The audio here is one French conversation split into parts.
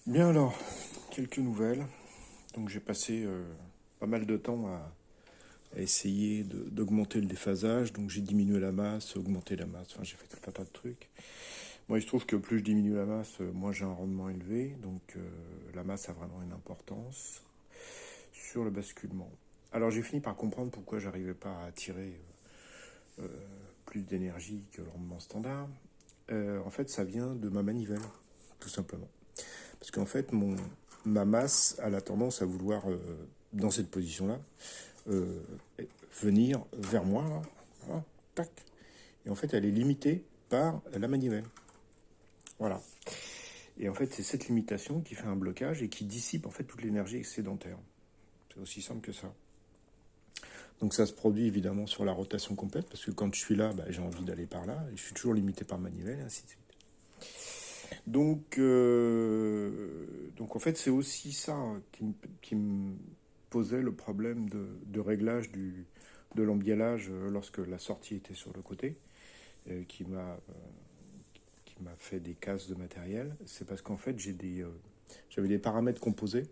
Bien alors, quelques nouvelles. Donc j'ai passé pas mal de temps à essayer d'augmenter le déphasage. Donc j'ai diminué la masse, augmenté la masse, enfin j'ai fait tout un tas de trucs. Moi il se trouve que plus je diminue la masse, moins j'ai un rendement élevé. Donc la masse a vraiment une importance sur le basculement. Alors j'ai fini par comprendre pourquoi j'arrivais pas à tirer plus d'énergie que le rendement standard. En fait ça vient de ma manivelle, tout simplement. Parce qu'en fait, ma masse a la tendance à vouloir, dans cette position-là, euh, venir vers moi, là, voilà, tac. Et en fait, elle est limitée par la manivelle. Voilà. Et en fait, c'est cette limitation qui fait un blocage et qui dissipe en fait toute l'énergie excédentaire. C'est aussi simple que ça. Donc ça se produit évidemment sur la rotation complète, parce que quand je suis là, bah, j'ai envie d'aller par là, et je suis toujours limité par manivelle, et ainsi de suite. Donc en fait, c'est aussi ça qui me posait le problème de réglage de l'embiellage lorsque la sortie était sur le côté, euh, qui m'a qui m'a fait des casses de matériel. C'est parce qu'en fait, j'avais des paramètres composés,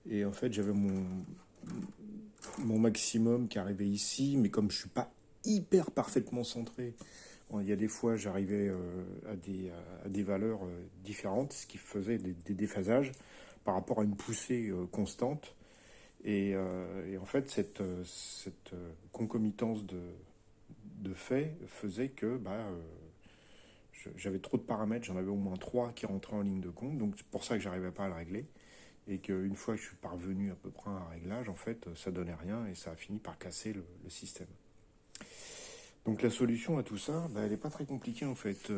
et en fait, j'avais mon maximum qui arrivait ici, mais comme je suis pas hyper parfaitement centré, bon, il y a des fois j'arrivais à des valeurs différentes, ce qui faisait des déphasages par rapport à une poussée constante. Et en fait, cette concomitance de faits faisait que j'avais trop de paramètres, j'en avais au moins trois qui rentraient en ligne de compte, donc c'est pour ça que j'arrivais pas à le régler. Et qu'une fois que je suis parvenu à peu près à un réglage, en fait, ça donnait rien et ça a fini par casser le système. Donc la solution à tout ça, bah, elle n'est pas très compliquée en fait,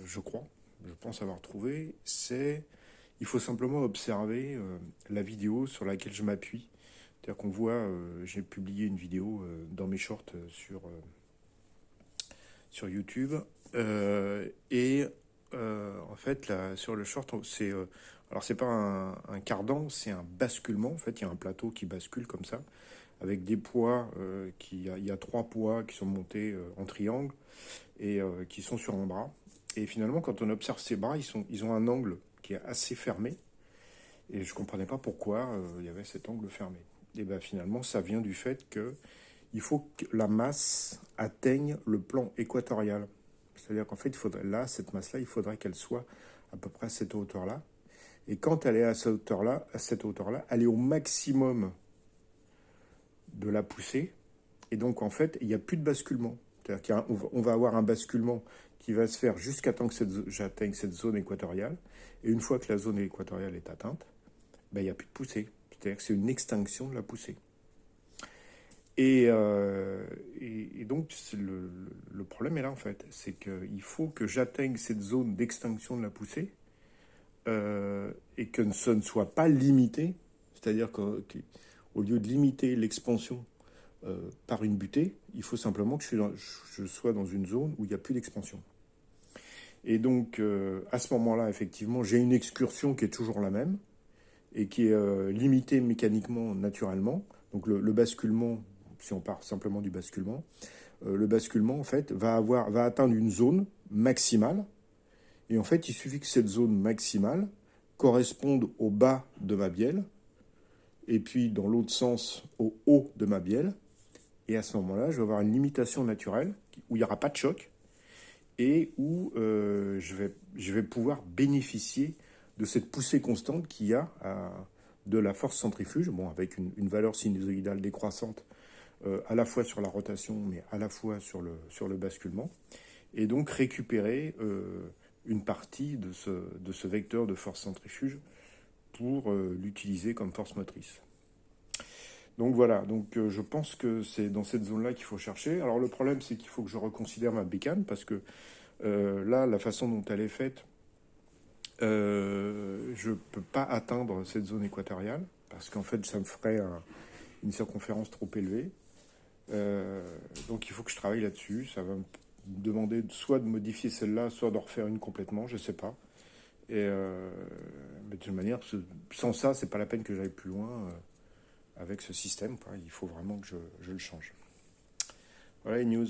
je crois, je pense avoir trouvé. Il faut simplement observer la vidéo sur laquelle je m'appuie. C'est-à-dire qu'on voit, j'ai publié une vidéo dans mes shorts sur YouTube. Et en fait, là, sur le short, alors c'est pas un cardan, c'est un basculement. En fait, il y a un plateau qui bascule comme ça, avec des poids, il y a trois poids qui sont montés en triangle et qui sont sur un bras. Et finalement, quand on observe ces bras, ils ont un angle qui est assez fermé. Et je comprenais pas pourquoi il y avait cet angle fermé. Et bien finalement, ça vient du fait que il faut que la masse atteigne le plan équatorial. C'est-à-dire qu'en fait, là, cette masse-là, il faudrait qu'elle soit à peu près à cette hauteur-là. Et quand elle est à cette hauteur-là, elle est au maximum de la poussée. Et donc, en fait, il n'y a plus de basculement. C'est-à-dire qu'on va avoir un basculement qui va se faire jusqu'à temps que j'atteigne cette zone équatoriale. Et une fois que la zone équatoriale est atteinte, ben, il n'y a plus de poussée. C'est-à-dire que c'est une extinction de la poussée. Et donc, le problème est là, en fait. C'est qu'il faut que j'atteigne cette zone d'extinction de la poussée et que ce ne soit pas limité. C'est-à-dire qu'au lieu de limiter l'expansion par une butée, il faut simplement que je sois dans une zone où il n'y a plus d'expansion. Et donc, à ce moment-là, effectivement, j'ai une excursion qui est toujours la même et qui est limitée mécaniquement, naturellement. Donc, le basculement, si on part simplement du basculement, le basculement, en fait, va atteindre une zone maximale. Et en fait, il suffit que cette zone maximale corresponde au bas de ma bielle, et puis dans l'autre sens, au haut de ma bielle. Et à ce moment-là, je vais avoir une limitation naturelle où il n'y aura pas de choc et où je vais pouvoir bénéficier de cette poussée constante qu'il y a de la force centrifuge, bon, avec une valeur sinusoïdale décroissante à la fois sur la rotation, mais à la fois sur le basculement, et donc récupérer une partie de ce vecteur de force centrifuge pour l'utiliser comme force motrice. Donc voilà, donc je pense que c'est dans cette zone-là qu'il faut chercher. Alors le problème, c'est qu'il faut que je reconsidère ma bécane, parce que là, la façon dont elle est faite, je ne peux pas atteindre cette zone équatoriale, parce qu'en fait, ça me ferait une circonférence trop élevée. Donc il faut que je travaille là-dessus. Ça va me demander soit de modifier celle-là, soit d'en refaire une complètement, je sais pas. Mais de toute manière, sans ça, c'est pas la peine que j'aille plus loin avec ce système, quoi. Il faut vraiment que je le change. Voilà les news.